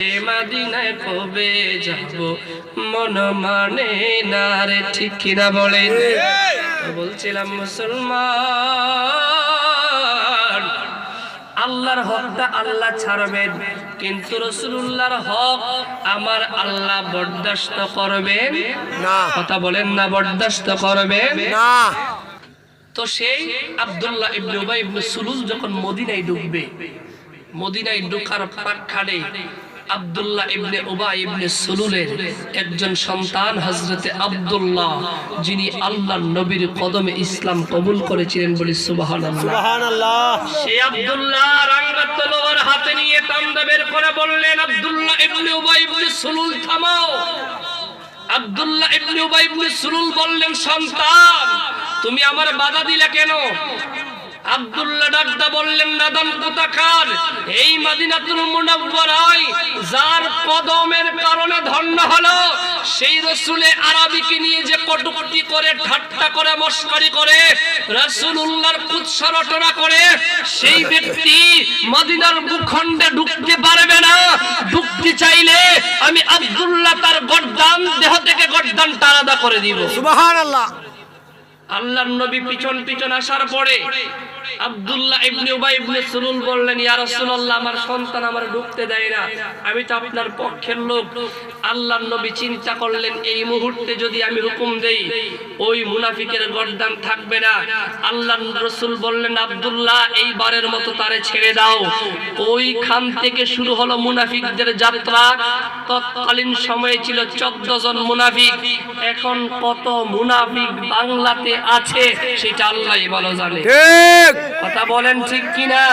মদিনায় কবে যাব মন মানে না রে, ঠিক কিনা বলেন? বলছিলাম মুসলমান, আল্লাহর হকটা আল্লাহ ছাড়বেন, কিন্তু রাসূলুল্লাহর হক আমার আল্লাহ বরদাস্ত করবেন না। কথা বলেন না, বরদাস্ত করবেন না। তো সেই আব্দুল্লাহ ইবনে উবাই ইবনে সুলুল যখন মদিনায় ঢুকবে, মদিনায় ঢোকার প্রাককালে আব্দুল্লাহ ইবনে উবাই ইবনে সুলুলের একজন সন্তান হযরতে আব্দুল্লাহ, যিনি আল্লাহর নবীর কদমে ইসলাম কবুল করেছিলেন, বলি সুবহানাল্লাহ। সুবহানাল্লাহ। সেই আব্দুল্লাহ রাঙ্গা তলোয়ার হাতে নিয়ে তান্দা বের করে বললেন, আব্দুল্লাহ ইবনে উবাই ইবনে সুলুল থামাও। আব্দুল্লাহ ইবনে উবাই ইবনে সুলুল বললেন, সন্তান তুমি আমার বাধা দিলে কেন? আব্দুল্লাহ ডাকদা বললেন, নাদান কোথাকার, এই মদিনাতুল মুনাওয়ারায় যার কদমের কারণে ধন্য হলো, সেই রাসূলে আরবিকে নিয়ে যে কটূক্তি করে, ঠাট্টা করে, মশকরি করে, রাসূলুল্লাহর কুৎসা রটনা করে, সেই ব্যক্তি মদিনার ভূখণ্ডে ঢুকতে পারবে না। ঢুকতে চাইলে আমি আব্দুল্লাহ তার গর্দান, দেহ থেকে গর্দানটা আলাদা করে দিব। সুবহানাল্লাহ। আল্লাহর নবী পিছন পিছন আসার পরে আব্দুল্লাহ ইবনে উবাই ইবনে সুলুল বললেন, ইয়া রাসূলুল্লাহ, আমার সন্তান আমার ঢুকতে দেয় না, আমি তো আপনার পক্ষের লোক। আল্লাহর নবী চিন্তা করলেন, এই মুহূর্তে যদি আমি হুকুম দেই, ওই মুনাফিকের গর্দান থাকবে না। আল্লাহর রাসূল বললেন, আব্দুল্লাহ, এইবারের মতো তারে ছেড়ে দাও। ওইখান থেকে শুরু হলো মুনাফিকদের যাত্রা। তৎকালীন সময়ে ছিল 14 জন মুনাফিক। এখন কত মুনাফিক বাংলাতে আছে সেটা আল্লাহই ভালো জানে। ঠিক কথা বলেন ঠিক কিনা?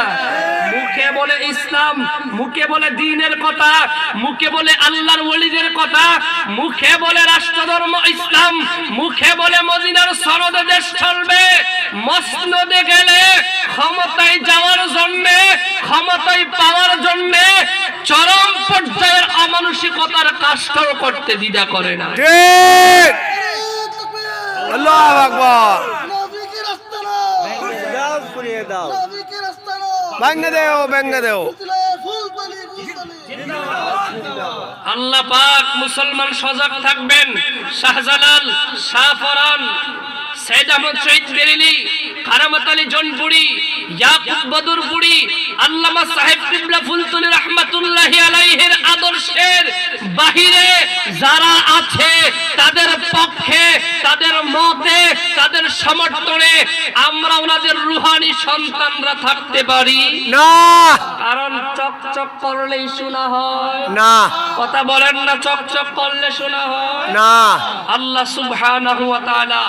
মুখে বলে ইসলাম, মুখে বলে দ্বীনের কথা, মুখে বলে আল্লাহর ওলিদের কথা, মুখে বলে রাষ্ট্রধর্ম ইসলাম, মুখে বলে মদিনার সনদে দেশ চলবে। মসনদে গেলে ক্ষমতায় যাওয়ার জন্য, ক্ষমতায় পাওয়ার জন্য চরম পর্যায়ের অমানুষিকতার কাজটাও করতে দ্বিধা করে না। ঠিক। আল্লাহু আকবার। ভেঙে দেও, ভেঙে দেও। আল্লাহ পাক মুসলমান সজাগ থাকবেন। শাহজালাল, শাহফরান, সৈয়দ আহমদ শহীদ বেরেলি, কারামত আলী জনপুরি, ইয়াকুব বদরপুরি, আল্লামা সাহেব কিবলা ফুলতুলি রাহমাতুল্লাহি আলাইহির আদর্শের বাহিরে যারা আছে, তাদের পক্ষে, তাদের মতে, তাদের সমর্থনে আমরা ওনাদের রুহানি সন্তানরা থাকতে পারি না। কারণ চকচক করলেই শোনা হয় না। কথা বলেন না, চকচক করলে শোনা হয় না। আল্লাহ সুবহানাহু ওয়া তাআলা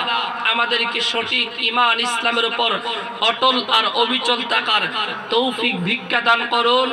আমাদেরকে সঠিক ঈমান ইসলামের উপর অটল আর অবিচল থাকার তৌফিক ভিক্ষা দান করুন।